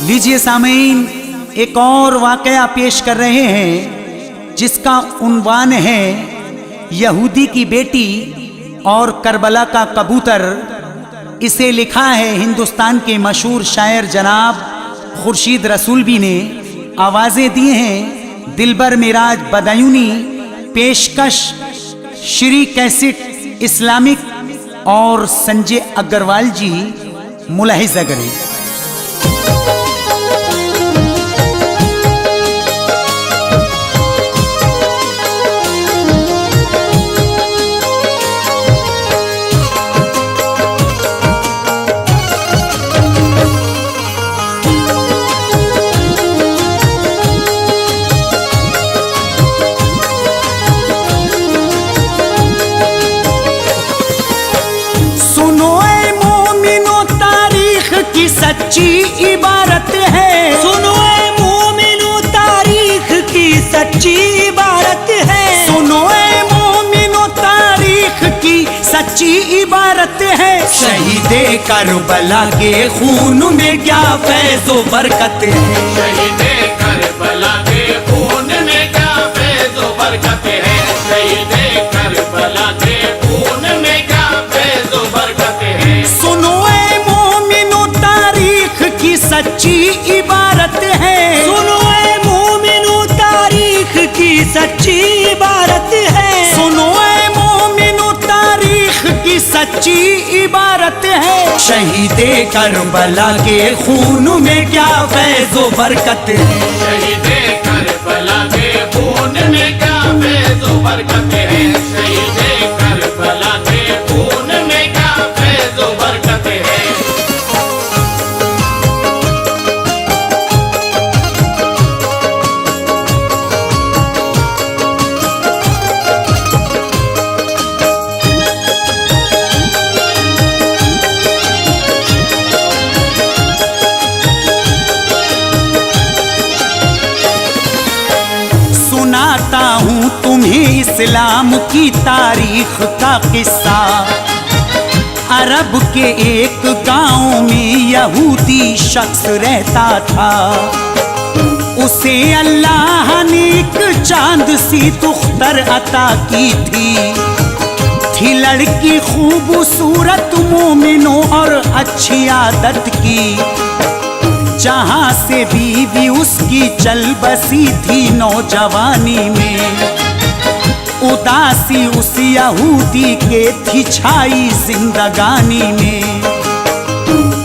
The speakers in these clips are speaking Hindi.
लीजिए सामीन, एक और वाकया पेश कर रहे हैं जिसका उन्वान है यहूदी की बेटी और करबला का कबूतर। इसे लिखा है हिंदुस्तान के मशहूर शायर जनाब खुर्शीद रसूलवी ने। आवाज़ें दी हैं दिलबर मिराज बदायूनी। पेशकश श्री कैसेट इस्लामिक और संजय अग्रवाल जी मुलाहिजा करें। सच्ची इबारत है, सुनो ए मोमिनो तारीख की सच्ची इबारत है, सुनो ए मोमिनो तारीख की सच्ची इबारत है। शहीदे करबला के खून में क्या फैज़ो बरकत है, शहीदे करबला के खून में क्या फैज़ो बरकत है, शहीदे करबला के खून में क्या फैज़ो बरकत है। सुनो ए मोमिनो तारीख की सच्ची इबारत है, सुनो ए मोमिनो तारीख की सच्ची इबारत है, सुनो ए मोमिनो तारीख की सच्ची इबारत है। शहीदे करबला के खून में क्या फैज़ो बरकत है, शहीदे करबला के खून में क्या फैज़ो बरकत है, शहीदे करबला के खून में क्या फैज़ो बरकत है। सुनाता हूँ तुम्हें इस्लाम की तारीख का किस्सा। अरब के एक गांव में यहूदी शख्स रहता था। उसे अल्लाह ने एक चांद सी तुख्तर अता की थी लड़की खूबसूरत, मोमिनो और अच्छी आदत की। जहाँ से बीवी उसकी चल बसी थी नौजवानी में, उदासी उस यहूदी के थी छाई जिंदगानी में।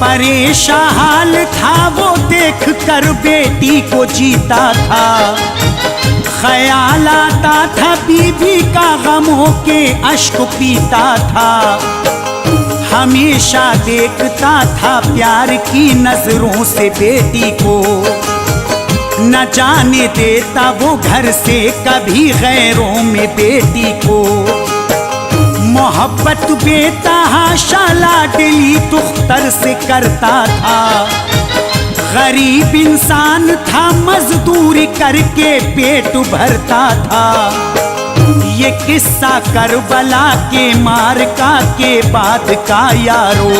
परेशान हाल था वो देख कर बेटी को जीता था। ख्याल आता था बीवी का, गमों के अश्क पीता था। हमेशा देखता था प्यार की नजरों से बेटी को, न जाने देता वो घर से कभी गैरों में बेटी को। मोहब्बत बेतहाशा लाडली तुख्तर से करता था। गरीब इंसान था, मजदूरी करके पेट भरता था। ये किस्सा करबला के मारका के बाद का यारो,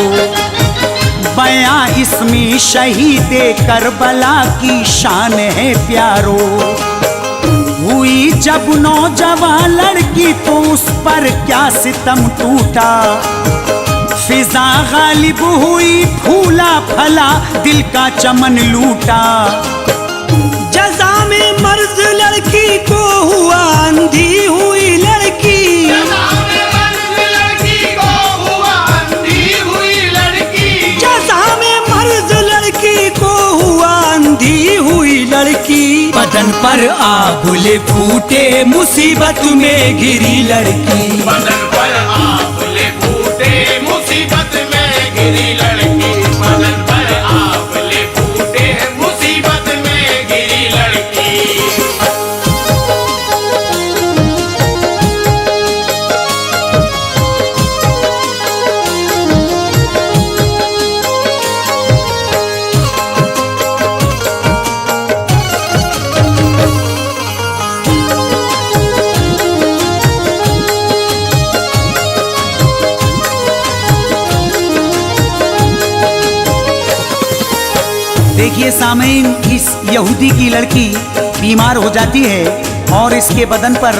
बयां इसमें शहीदे करबला की शान है प्यारो। हुई जब नौजवान लड़की तो उस पर क्या सितम टूटा। फिजा गालिब हुई, फूला फला दिल का चमन लूटा। जज़ा में मर्ज लड़की को हुआ, अंधी हुई लड़की, जज़ा में मर्ज लड़की को हुआ, अंधी हुई लड़की, जज़ा में मर्ज लड़की को हुआ, अंधी हुई लड़की। बदन पर आभूले फूटे, मुसीबत में घिरी लड़की। बदन पर आभूले फूटे, मुसीबत में घिरी लड़की, बदन पर आभूले फूटे, मुसीबत में घिरी लड़की। देखिए सामईन, इस यहूदी की लड़की बीमार हो जाती है और इसके बदन पर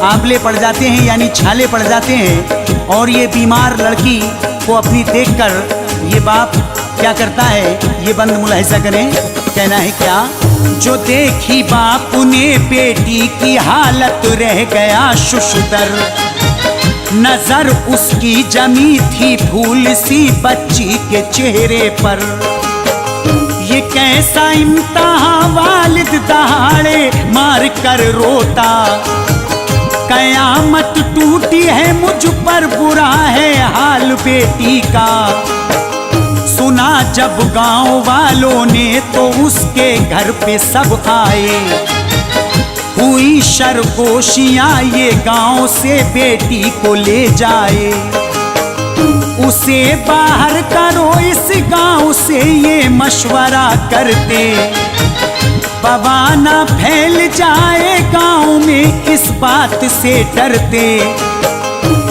आंवले पड़ जाते हैं, यानी छाले पड़ जाते हैं। और ये बीमार लड़की को अपनी देखकर ये बाप क्या करता है, ये बंद मुलाहिजा करें, कहना है क्या। जो देखी बाप ने बेटी की हालत रह गया शुशुदर, नजर उसकी जमी थी फूल सी बच्ची के चेहरे पर। ये कैसा इम्तिहान, वालिद दहाड़े मार कर रोता, कयामत टूटी है मुझ पर, बुरा है हाल बेटी का। सुना जब गांव वालों ने तो उसके घर पे सब आए, हुई शरगोशियां ये गांव से बेटी को ले जाए। उसे बाहर करो इस गांव से ये मशवरा करते, बवा ना फैल जाए गांव में इस बात से डरते।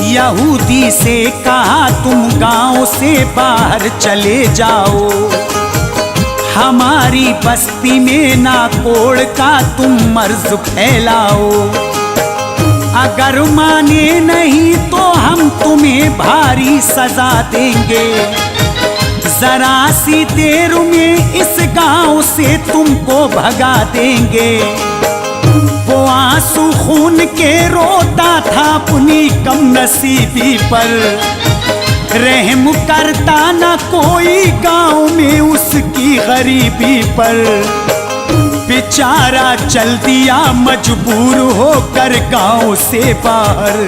यहूदी से कहा तुम गांव से बाहर चले जाओ, हमारी बस्ती में ना कोड़ का तुम मर्ज फैलाओ। अगर माने नहीं तो हम तुम्हें भारी सजा देंगे, जरा सी देर में इस गांव से तुमको भगा देंगे। वो आंसू खून के रोता था अपनी कम नसीबी पर, रहम करता न कोई गांव में उसकी गरीबी पर। बेचारा चल दिया मजबूर होकर गांव से बाहर,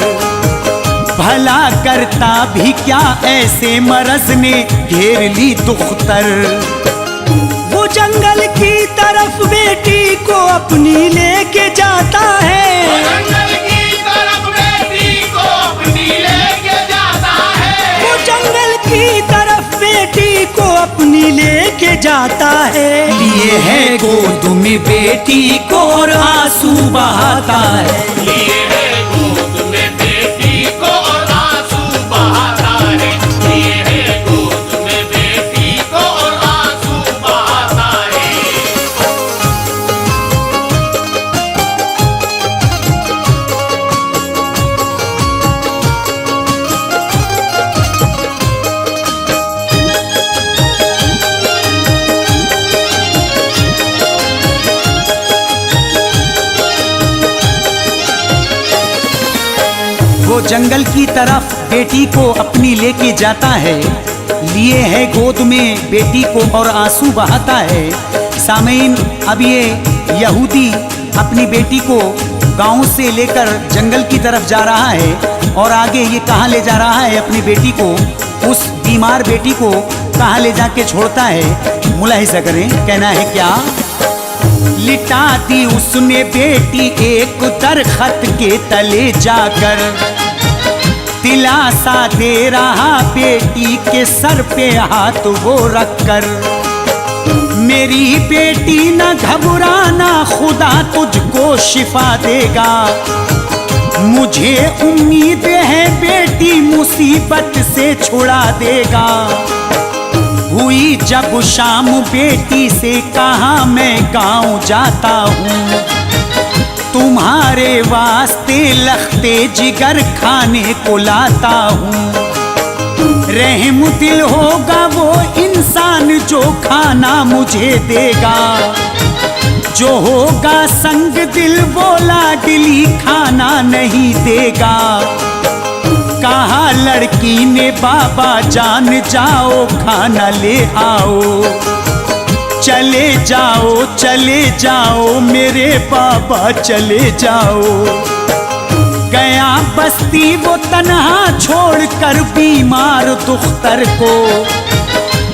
भला करता भी क्या ऐसे मरज ने घेर ली दुख्तर। वो जंगल की तरफ बेटी को अपनी लेके जाता है, जंगल की तरफ बेटी को अपनी लेके जाता है। वो जंगल की तरफ बेटी को अपनी लेके जाता है। लिए है गोद में बेटी को और आंसू बहाता है, लिए है गोद में बेटी को और आंसू बहाता है, लिए है गोद में बेटी को और आंसू बहाता है। वो जंगल की तरफ बेटी को अपनी लेके जाता है, लिए है गोद में बेटी को और आंसू बहाता है। सामईन, अब ये यहूदी अपनी बेटी को गांव से लेकर जंगल की तरफ जा रहा है और आगे ये कहाँ ले जा रहा है अपनी बेटी को, उस बीमार बेटी को कहाँ ले जाके छोड़ता है, मुलाहिजा करें, कहना है क्या। लिटा दी उसने बेटी एक दरख्त के तले जाकर, दिलासा दे रहा बेटी के सर पे हाथ वो रखकर। मेरी बेटी न घबराना, खुदा तुझको शिफा देगा। मुझे उम्मीद है बेटी मुसीबत से छुड़ा देगा। हुई जब शाम बेटी से कहा मैं गांव जाता हूँ, तुम्हारे वास्ते लखते जिगर खाने को लाता हूँ। रहम दिल होगा वो इंसान जो खाना मुझे देगा, जो होगा संग दिल वो लाडली खाना नहीं देगा। कहा लड़की ने बाबा जान जाओ खाना ले आओ, चले जाओ मेरे बाबा चले जाओ। गया बस्ती वो तन्हा छोड़कर बीमार दुख्तर को,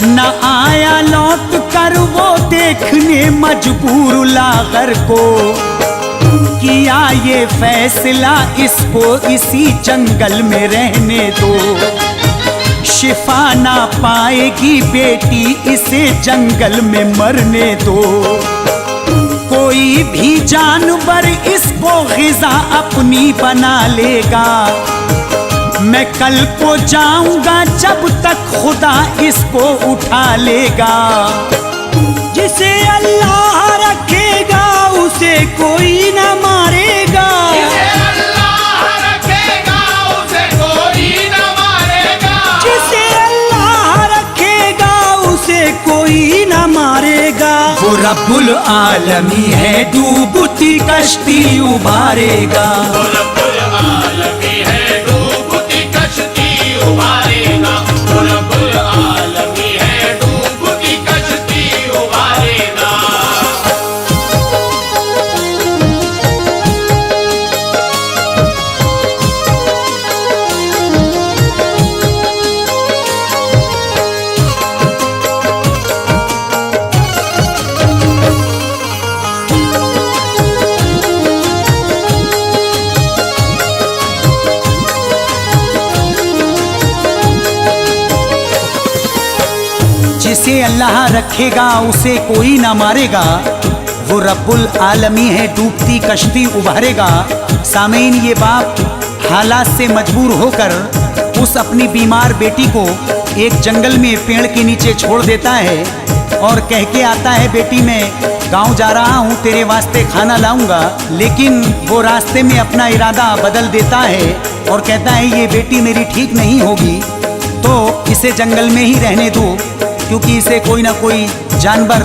न आया लौट कर वो देखने मजबूर लागर को। किया ये फैसला इसको इसी जंगल में रहने दो, शिफा ना पाएगी बेटी इसे जंगल में मरने दो। कोई भी जानवर इसको ग़िज़ा अपनी बना लेगा, मैं कल को जाऊंगा जब तक खुदा इसको उठा लेगा। जिस जिसे अल्लाह रखेगा उसे कोई न मारेगा, जिसे अल्लाह रखेगा उसे कोई न मारेगा, जिसे अल्लाह रखेगा उसे कोई न मारेगा। वो रब्बुल आलमी है, डूबती कश्ती उबारेगा। वो रब्बुल आलमी है, डूबती कश्ती उबारेगा। वो रब्बुल आलमी है, डूबती कश्ती उबारेगा। जिसे अल्लाह रखेगा उसे कोई ना मारेगा, वो रब्बुल आलमी है, डूबती कश्ती उभारेगा। सामीन, ये बाप हालात से मजबूर होकर उस अपनी बीमार बेटी को एक जंगल में पेड़ के नीचे छोड़ देता है और कह के आता है, बेटी मैं गांव जा रहा हूँ, तेरे वास्ते खाना लाऊंगा। लेकिन वो रास्ते में अपना इरादा बदल देता है और कहता है, ये बेटी मेरी ठीक नहीं होगी तो इसे जंगल में ही रहने दो, क्योंकि इसे कोई ना कोई जानवर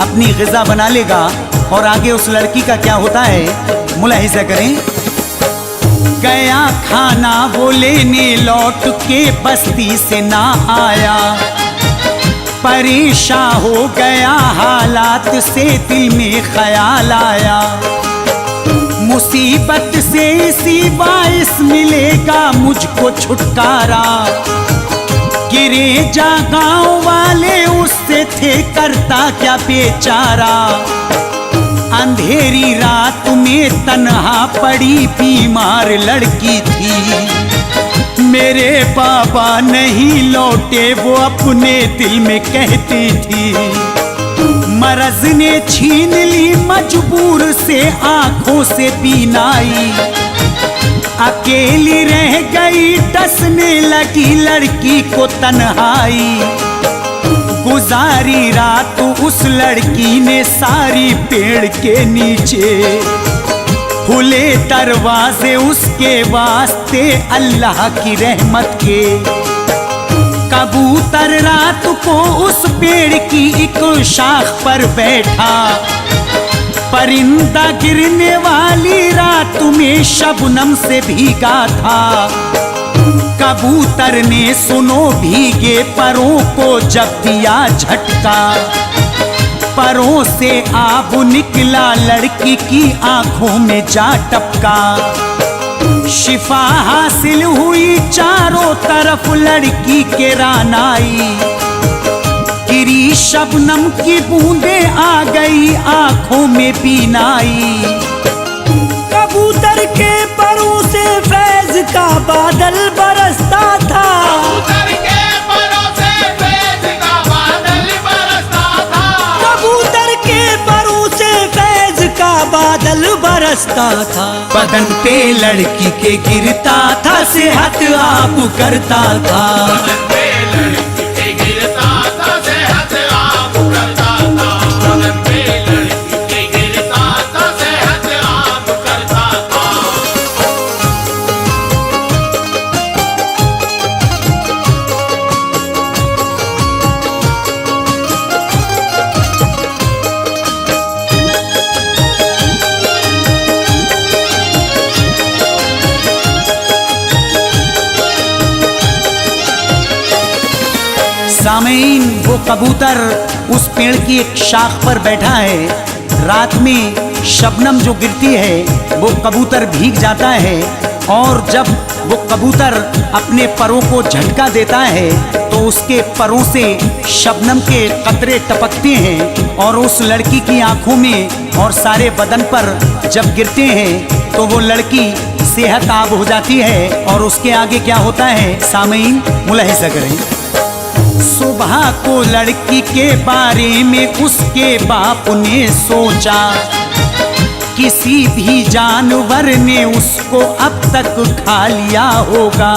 अपनी ग़िज़ा बना लेगा। और आगे उस लड़की का क्या होता है, मुलाहिज़ा करें। गया खाना वो लेने, लौट के बस्ती से ना आया, परेशान हो गया हालात से, दिल में ख्याल आया, मुसीबत से इसी बाइस मिलेगा मुझको छुटकारा। गिरे जा गाँव वाले उससे थे, करता क्या बेचारा। अंधेरी रात में तन्हा पड़ी बीमार लड़की थी, मेरे बाबा नहीं लौटे वो अपने दिल में कहती थी। मरज ने छीन ली मजबूर से आंखों से बीनाई, अकेली रह गई डसने लगी लड़की को तन्हाई। गुजारी रात उस लड़की ने सारी पेड़ के नीचे, खुले दरवाजे उसके वास्ते अल्लाह की रहमत के। कबूतर रात को उस पेड़ की एक शाख पर बैठा, परिंदा गिरने वाली रात में शबनम से भीगा था। कबूतर ने सुनो भीगे परों को जब दिया झटका, परों से आब निकला लड़की की आंखों में जा टपका। शिफा हासिल हुई चारों तरफ लड़की के रानाई, गिरी शबनम की बूंदें आ गई आंखों में बीनाई। कबूतर के परों से फैज का बादल बरसता था, कबूतर के परों से फैज का बादल बरसता था, कबूतर के परों से फैज का बादल बरसता था। बदन पे लड़की के गिरता था, सेहत आप करता था। बदन पे लड़की के गिरता था, सेहत आप करता था। बदन पे लड़की के गिरता था, सेहत आप करता था। सामीन, वो कबूतर उस पेड़ की एक शाख पर बैठा है। रात में शबनम जो गिरती है वो कबूतर भीग जाता है, और जब वो कबूतर अपने परों को झटका देता है तो उसके परों से शबनम के कतरे टपकते हैं और उस लड़की की आंखों में और सारे बदन पर जब गिरते हैं तो वो लड़की सेहताब हो जाती है। और उसके आगे क्या होता है, सामीन मुलाहिज़ा करें। सुबह को लड़की के बारे में उसके बाप ने सोचा, किसी भी जानवर ने उसको अब तक खा लिया होगा।